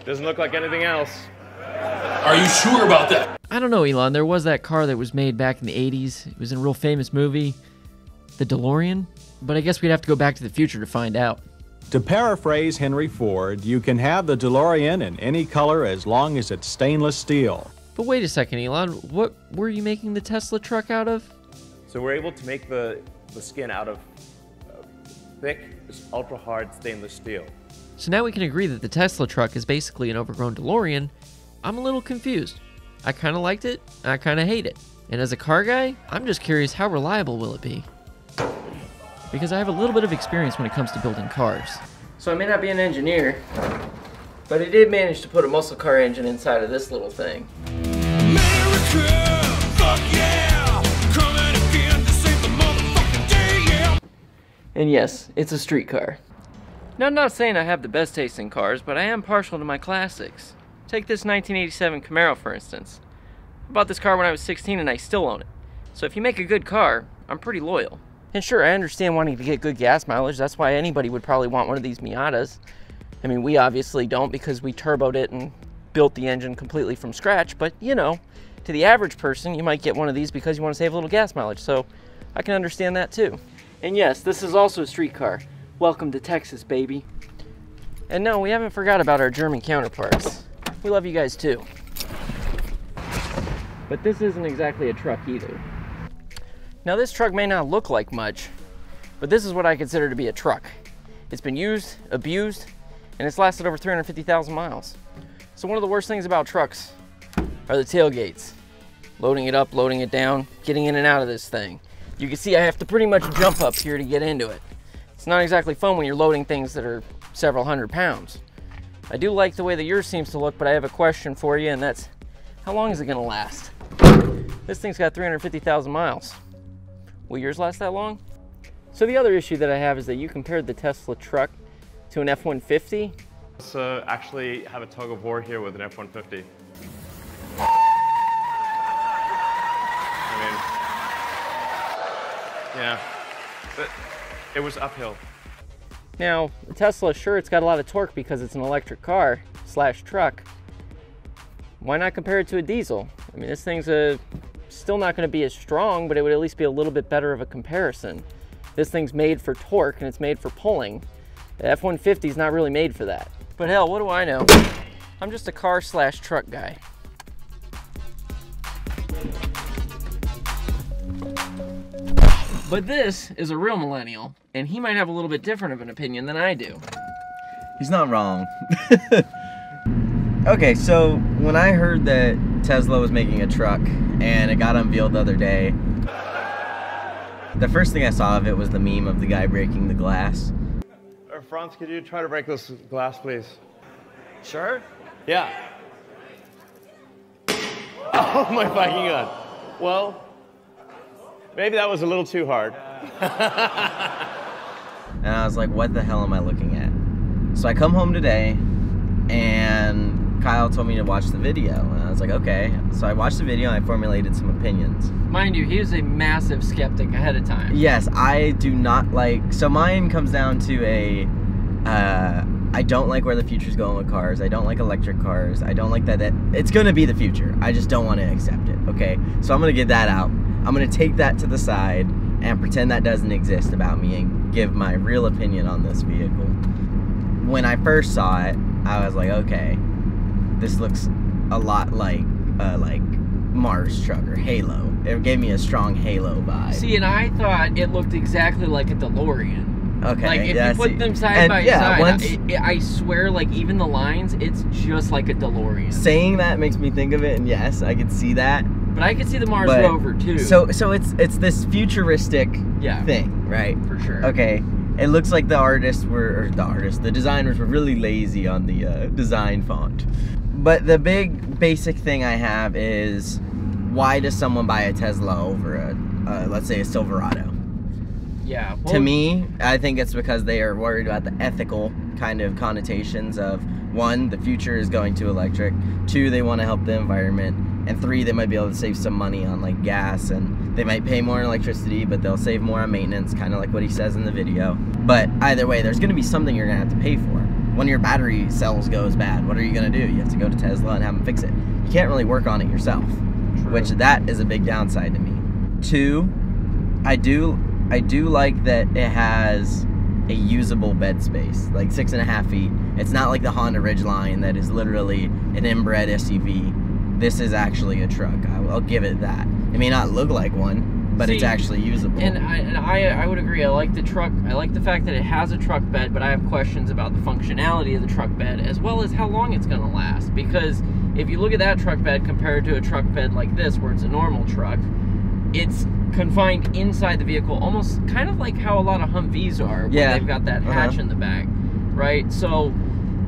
Doesn't look like anything else. Are you sure about that? I don't know, Elon. There was that car that was made back in the 80s. It was in a real famous movie, the DeLorean. But I guess we'd have to go back to the future to find out. To paraphrase Henry Ford, you can have the DeLorean in any color as long as it's stainless steel. But wait a second, Elon. What were you making the Tesla truck out of? So we're able to make the skin out of thick, ultra hard stainless steel. So now we can agree that the Tesla truck is basically an overgrown DeLorean. I'm a little confused. I kind of liked it, and I kind of hate it. And as a car guy, I'm just curious, how reliable will it be? Because I have a little bit of experience when it comes to building cars. So I may not be an engineer, but I did manage to put a muscle car engine inside of this little thing. America, fuck yeah! Coming again to save the motherfucking day, yeah! And yes, it's a street car. Now, I'm not saying I have the best taste in cars, but I am partial to my classics. Take this 1987 Camaro, for instance. I bought this car when I was 16 and I still own it. So if you make a good car, I'm pretty loyal. And sure, I understand wanting to get good gas mileage. That's why anybody would probably want one of these Miatas. I mean, we obviously don't because we turboed it and built the engine completely from scratch. But, you know, to the average person, you might get one of these because you want to save a little gas mileage. So I can understand that too. And yes, this is also a street car. Welcome to Texas, baby. And no, we haven't forgot about our German counterparts. We love you guys too. But this isn't exactly a truck either. Now this truck may not look like much, but this is what I consider to be a truck. It's been used, abused, and it's lasted over 350,000 miles. So one of the worst things about trucks are the tailgates. Loading it up, loading it down, getting in and out of this thing. You can see I have to pretty much jump up here to get into it. It's not exactly fun when you're loading things that are several hundred pounds. I do like the way that yours seems to look, but I have a question for you, and that's, how long is it gonna last? This thing's got 350,000 miles. Will yours last that long? So the other issue that I have is that you compared the Tesla truck to an F-150. Let's actually have a tug of war here with an F-150. Yeah, but it was uphill. Now, the Tesla, sure, it's got a lot of torque because it's an electric car slash truck. Why not compare it to a diesel? I mean, this thing's still not going to be as strong, but it would at least be a little bit better of a comparison. This thing's made for torque and it's made for pulling. The F-150 is not really made for that. But hell, what do I know? I'm just a car slash truck guy. But this is a real millennial, and he might have a little bit different of an opinion than I do. He's not wrong. Okay, so when I heard that Tesla was making a truck and it got unveiled the other day, the first thing I saw of it was the meme of the guy breaking the glass. Franz, could you try to break this glass, please? Sure. Yeah. Oh my fucking god. Well, maybe that was a little too hard. And I was like, what the hell am I looking at? So I come home today and Kyle told me to watch the video. And I was like, okay. So I watched the video and I formulated some opinions. Mind you, he was a massive skeptic ahead of time. Yes, I do not like, so mine comes down to a, I don't like where the future's going with cars. I don't like electric cars. I don't like that it's gonna be the future. I just don't want to accept it, okay? So I'm gonna get that out. I'm gonna take that to the side and pretend that doesn't exist about me and give my real opinion on this vehicle. When I first saw it, I was like, okay, this looks a lot like Mars truck or Halo. It gave me a strong Halo vibe. See, and I thought it looked exactly like a DeLorean. Okay, like if yeah, you put see. them side And by yeah, side, I swear, like even the lines, it's just like a DeLorean. Saying that makes me think of it, and yes, I could see that. But I could see the Mars rover too. So it's this futuristic thing, right? For sure. Okay. It looks like the designers were really lazy on the design font. But the big basic thing I have is, why does someone buy a Tesla over a let's say a Silverado? Yeah. Well, to me, I think it's because they are worried about the ethical kind of connotations of, one, the future is going to electric, two, they want to help the environment, and three, they might be able to save some money on like gas, and they might pay more on electricity, but they'll save more on maintenance, kind of like what he says in the video. But either way, there's going to be something you're going to have to pay for. When your battery cells goes bad, what are you gonna do? You have to go to Tesla and have them fix it. You can't really work on it yourself, which that is a big downside to me. 2, I do like that it has a usable bed space, like 6.5 feet. It's not like the Honda Ridgeline that is literally an inbred SUV. This is actually a truck. I'll give it that. It may not look like one, but it's actually usable. And I would agree. I like the truck. I like the fact that it has a truck bed, but I have questions about the functionality of the truck bed as well as how long it's going to last. Because if you look at that truck bed compared to a truck bed like this, where it's a normal truck, it's confined inside the vehicle, almost kind of like how a lot of Humvees are, where they've got that hatch in the back, right? So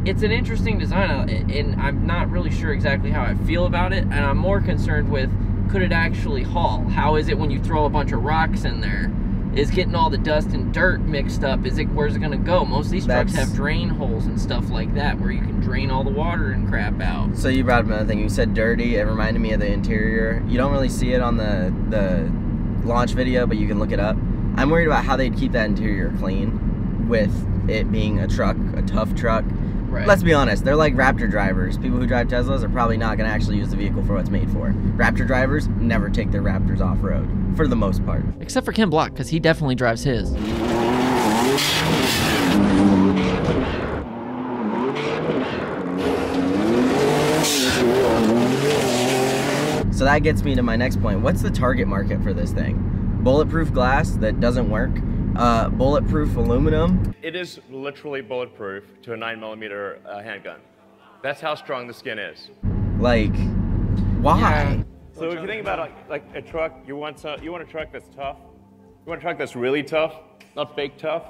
it's an interesting design, and I'm not really sure exactly how I feel about it, and I'm more concerned with, could it actually haul? How is it when you throw a bunch of rocks in there? Is getting all the dust and dirt mixed up? Where's it gonna go? Most of these trucks have drain holes and stuff like that, where you can drain all the water and crap out. So you brought up another thing. You said dirty. It reminded me of the interior. You don't really see it on the launch video, but you can look it up. I'm worried about how they'd keep that interior clean with it being a truck, a tough truck. Right. Let's be honest, they're like Raptor drivers. People who drive Teslas are probably not going to actually use the vehicle for what it's made for. Raptor drivers never take their Raptors off-road, for the most part. Except for Ken Block, because he definitely drives his. So that gets me to my next point. What's the target market for this thing? Bulletproof glass that doesn't work? Bulletproof aluminum? It is literally bulletproof to a 9mm handgun. That's how strong the skin is. Like, why? Yeah. So if you think about like a truck, you want a truck that's tough. You want a truck that's really tough, not fake tough.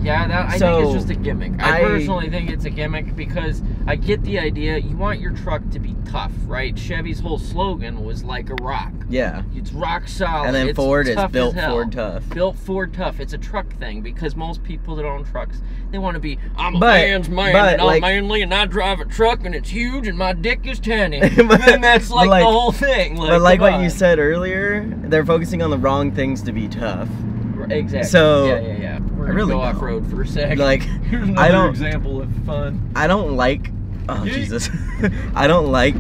Yeah, I think it's just a gimmick. I personally think it's a gimmick because I get the idea. You want your truck to be tough, right? Chevy's whole slogan was like a rock. Yeah. It's rock solid. And then it's Ford is tough built as hell. Ford tough. Built Ford tough. It's a truck thing because most people that own trucks, they want to be, I'm a man's man and I'm manly and I drive a truck and it's huge and my dick is tiny. And that's like the whole thing. But like what you said earlier, they're focusing on the wrong things to be tough. Exactly. So yeah. We're gonna really go off road for a sec. Like, here's another example of fun. I don't like. Oh Jesus! I don't like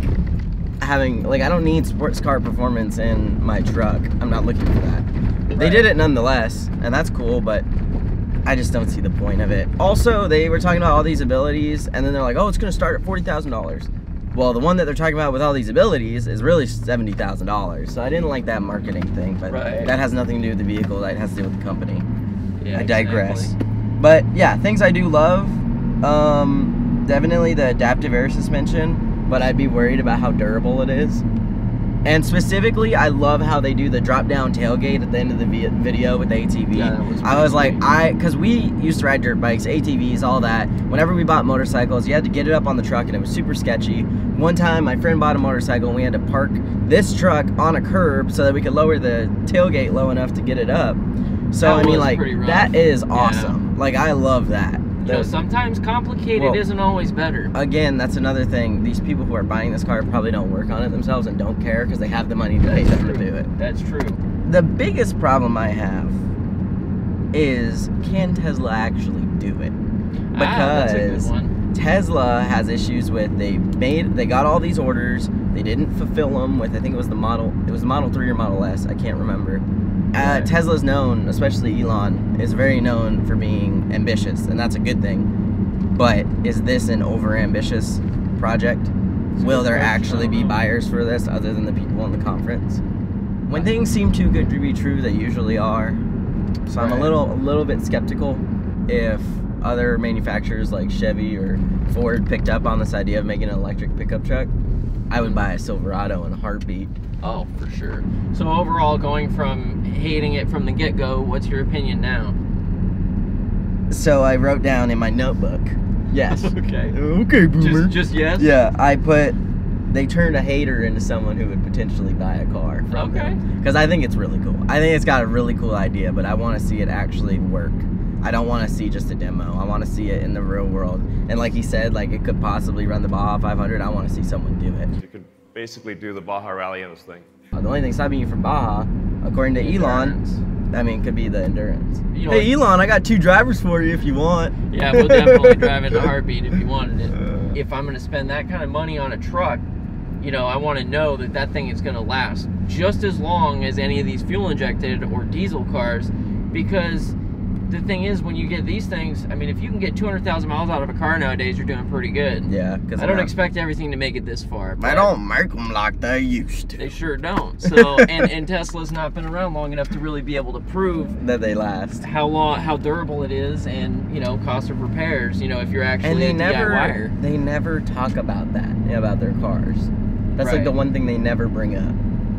having I don't need sports car performance in my truck. I'm not looking for that. Right. They did it nonetheless, and that's cool. But I just don't see the point of it. Also, they were talking about all these abilities, and then they're like, "Oh, it's gonna start at $40,000." Well, the one that they're talking about with all these abilities is really $70,000. So I didn't like that marketing thing, but that has nothing to do with the vehicle. That has to do with the company. Yeah, I digress. Exactly. But yeah, things I do love. Definitely the adaptive air suspension, but I'd be worried about how durable it is. And specifically, I love how they do the drop-down tailgate at the end of the video with the ATV. Yeah, I was like, because we used to ride dirt bikes, ATVs, all that. Whenever we bought motorcycles, you had to get it up on the truck, and it was super sketchy. One time, my friend bought a motorcycle, and we had to park this truck on a curb so that we could lower the tailgate low enough to get it up. So, I mean, like, that is awesome. Yeah. Like, I love that. You know, sometimes complicated isn't always better. Again, that's another thing. These people who are buying this car probably don't work on it themselves and don't care because they have the money to pay them to do it. That's true. The biggest problem I have is, can Tesla actually do it? Because that's a good one. Tesla has issues with they got all these orders, they didn't fulfill them with, I think it was the Model 3 or Model S, I can't remember. Tesla's known, especially Elon, is very known for being ambitious, and that's a good thing. But is this an over-ambitious project? Will there actually be buyers for this other than the people in the conference? When things seem too good to be true, they usually are. So I'm a little bit skeptical if other manufacturers like Chevy or Ford picked up on this idea of making an electric pickup truck. I would buy a Silverado in a heartbeat. Oh, for sure. So overall, going from hating it from the get-go, what's your opinion now? So I wrote down in my notebook, yes. Okay. Okay, boomer. Just yes? Yeah, I put, they turned a hater into someone who would potentially buy a car from them. Because I think it's really cool. I think it's got a really cool idea, but I want to see it actually work. I don't want to see just a demo. I want to see it in the real world. And like he said, like it could possibly run the Baja 500. I want to see someone do it. You could basically do the Baja Rally in this thing. The only thing stopping you from Baja, according to Elon, I mean, could be the endurance. You know, hey, Elon, I got 2 drivers for you if you want. Yeah, we'll definitely drive it in a heartbeat if you wanted it. If I'm going to spend that kind of money on a truck, you know, I want to know that that thing is going to last just as long as any of these fuel injected or diesel cars, because the thing is, when you get these things, I mean, if you can get 200,000 miles out of a car nowadays, you're doing pretty good. Yeah, because I don't expect everything to make it this far. They don't make them like they used to. They sure don't. So, and Tesla's not been around long enough to really be able to prove that they last. How durable it is, and, you know, cost of repairs. You know, if you're actually and a DIYer. they never talk about that, about their cars. That's like the one thing they never bring up.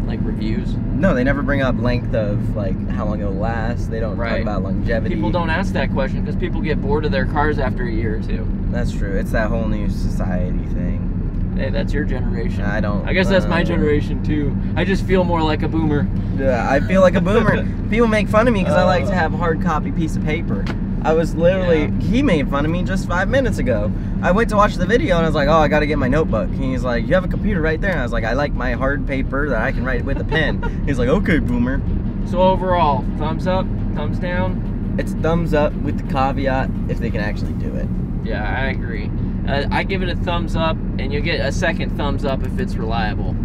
Like reviews? No, they never bring up length of, like, how long it'll last. They don't talk about longevity. People don't ask that question because people get bored of their cars after a year or two. That's true. It's that whole new society thing. Hey, that's your generation. I don't. I guess that's my generation too. I just feel more like a boomer. Yeah, I feel like a boomer. People make fun of me because I like to have a hard copy piece of paper. I was literally, he made fun of me just 5 minutes ago. I went to watch the video and I was like, oh, I gotta get my notebook. And he's like, you have a computer right there. And I was like, I like my hard paper that I can write with a pen. He's like, okay, boomer. So overall, thumbs up, thumbs down? It's thumbs up with the caveat if they can actually do it. Yeah, I agree. I give it a thumbs up, and you'll get a second thumbs up if it's reliable.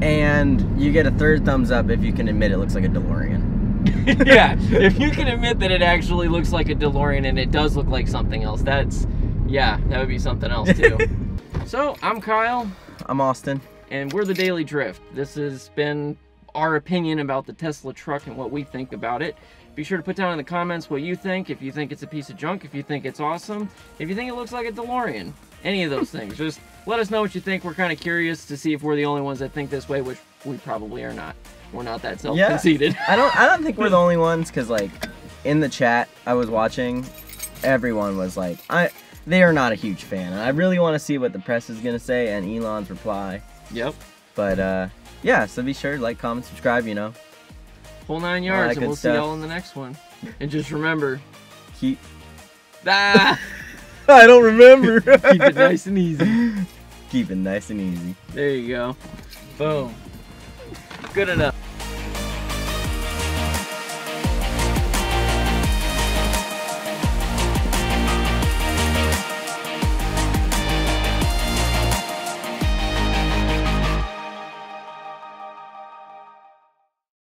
And you get a third thumbs up if you can admit it looks like a DeLorean. Yeah, if you can admit that it actually looks like a DeLorean and it does look like something else, yeah, that would be something else too. So, I'm Kyle. I'm Austin. And we're the Daily Drift. This has been our opinion about the Tesla truck and what we think about it. Be sure to put down in the comments what you think, if you think it's a piece of junk, if you think it's awesome, if you think it looks like a DeLorean. Any of those things. Just let us know what you think. We're kind of curious to see if we're the only ones that think this way, which we probably are not. We're not that self-conceited. Yeah, I don't think we're the only ones, because, like, in the chat I was watching, everyone was like, they are not a huge fan. And I really want to see what the press is going to say and Elon's reply. Yep. But, yeah, so be sure to like, comment, subscribe, you know. Whole 9 yards, and we'll see y'all in the next one. And just remember, keep... Ah! I don't remember. Keep it nice and easy. Keep it nice and easy. There you go. Boom. Good enough.